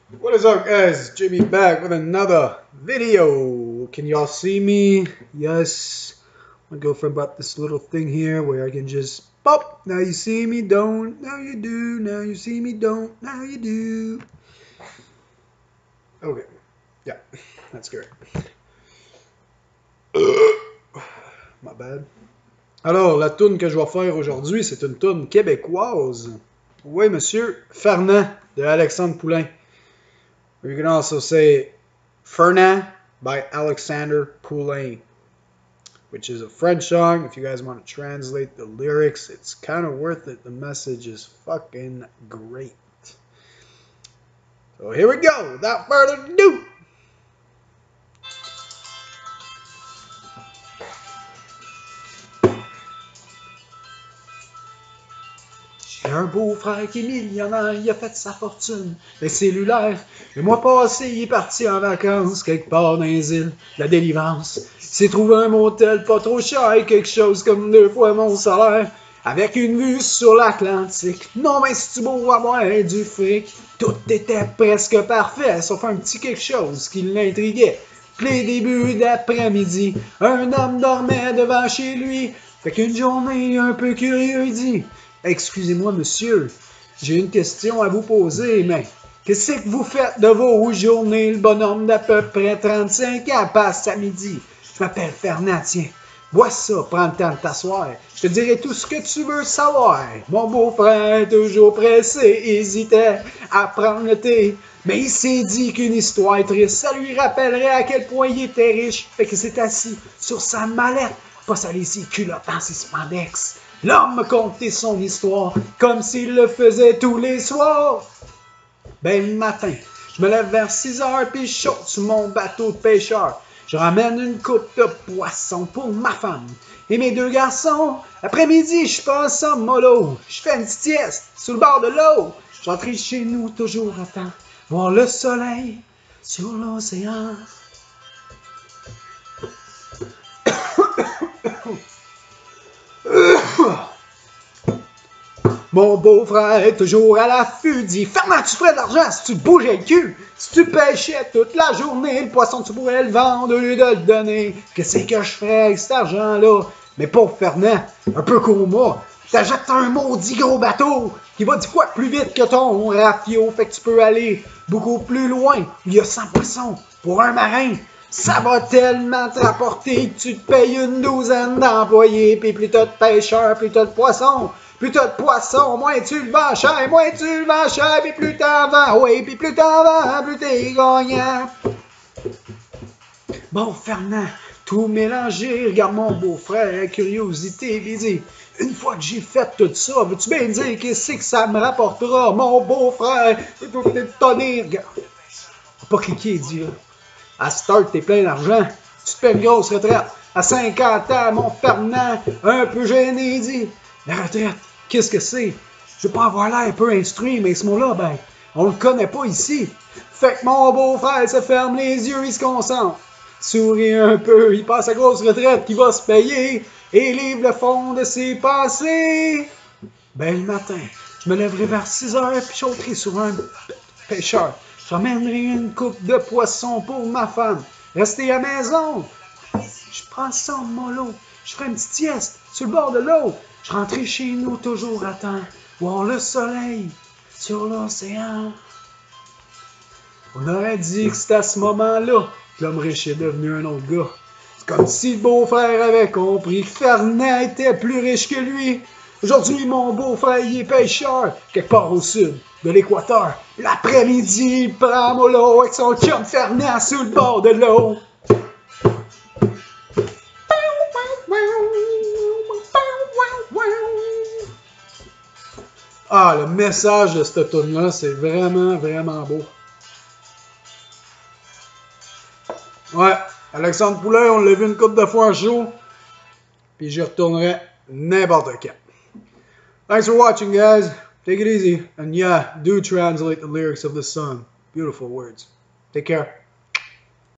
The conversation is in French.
What is up, guys? Jimmy back with another video. Can y'all see me? Yes. I'm gonna go for about this little thing here where I can just pop. Now you see me, don't. Now you do. Now you see me, don't. Now you do. Okay. Yeah, that's great. My bad. Alors, la toune que je vais faire aujourd'hui, c'est une toune québécoise. Oui, monsieur. Fernand de Alexandre Poulain. Or you can also say Fernand by Alexander Poulain, which is a French song. If you guys want to translate the lyrics, it's kind of worth it. The message is fucking great. So here we go. Without further ado. J'ai un beau-frère qui est millionnaire, il a fait sa fortune, les cellulaires. Le mois passé, il est parti en vacances, quelque part dans les îles, la délivrance. Il s'est trouvé un motel pas trop cher, quelque chose comme 2 fois mon salaire. Avec une vue sur l'Atlantique, non mais c'est beau avoir du fric. Tout était presque parfait, sauf un petit quelque chose qui l'intriguait. Les débuts d'après-midi, un homme dormait devant chez lui. Fait qu'une journée un peu curieux, il dit: excusez-moi, monsieur, j'ai une question à vous poser, mais qu'est-ce que vous faites de vos journées? Le bonhomme d'à peu près 35 ans passe à midi. Je m'appelle Fernand, tiens. Bois ça, prends le temps de t'asseoir. Je te dirai tout ce que tu veux savoir. Mon beau-frère, toujours pressé, hésitait à prendre le thé. Mais il s'est dit qu'une histoire triste, ça lui rappellerait à quel point il était riche. Fait qu'il s'est assis sur sa mallette, pas salé ses culottes dans ses spandex. L'homme me contait son histoire, comme s'il le faisait tous les soirs. Ben le matin, je me lève vers 6 heures puis je saute sur mon bateau de pêcheur. Je ramène une coupe de poisson pour ma femme et mes 2 garçons. Après-midi, je passe en mollo. Je fais une petite sieste sur le bord de l'eau. J'entre chez nous toujours à temps, voir le soleil sur l'océan. Mon beau-frère est toujours à l'affût, dit: Fernand, tu ferais de l'argent si tu te bougeais le cul. Si tu pêchais toute la journée, le poisson tu pourrais le vendre au lieu de le donner. Qu'est-ce que je ferais avec cet argent-là? Mais pauvre Fernand, un peu comme moi, t'achètes un maudit gros bateau qui va 10 fois plus vite que ton rafio, fait que tu peux aller beaucoup plus loin. Il y a 100 poissons pour un marin. Ça va tellement te rapporter que tu te payes une douzaine d'employés, puis plus t'as de pêcheurs, plus t'as de poissons. Plus t'as de poissons, moins tu le vends cher, moins tu le vends cher, puis plus t'en vends, oui, puis plus t'en vends, plus t'es gagnant. Bon, Fernand, tout mélangé, regarde mon beau-frère, curiosité, il dit: une fois que j'ai fait tout ça, veux-tu bien dire qu'est-ce que ça me rapportera, mon beau-frère? C'est tout étonné, regarde. Faut pas cliquer, il dit, là. À start, t'es plein d'argent, tu te fais une grosse retraite. À 50 ans, mon Fernand, un peu gêné, il dit: la retraite, qu'est-ce que c'est? Je veux pas avoir l'air un peu instruit, mais ce mot-là, ben, on le connaît pas ici. Fait que mon beau-frère se ferme les yeux, il se concentre. Sourit un peu, il passe à grosse retraite qui va se payer et livre le fond de ses pensées. Ben, le matin, je me lèverai vers 6 heures puis je sauterai sur un pêcheur. J'emmènerai une coupe de poisson pour ma femme. Restez à la maison. Je prends ça en mollo. Je ferai une petite sieste sur le bord de l'eau. Je rentrais chez nous toujours à temps, voir le soleil sur l'océan. On aurait dit que c'était à ce moment-là que l'homme riche est devenu un autre gars. C'est comme si le beau-frère avait compris que Fernand était plus riche que lui. Aujourd'hui, mon beau-frère, il est pêcheur, quelque part au sud de l'équateur. L'après-midi, il prend mollo avec son chum Fernand sur le bord de l'eau. Ah, le message de cette tune-là, c'est vraiment, vraiment beau. Ouais, Alexandre Poulain, on l'a vu une couple de fois en show, puis j'y retournerai n'importe quand. Thanks for watching, guys. Take it easy, and yeah, do translate the lyrics of the song. Beautiful words. Take care.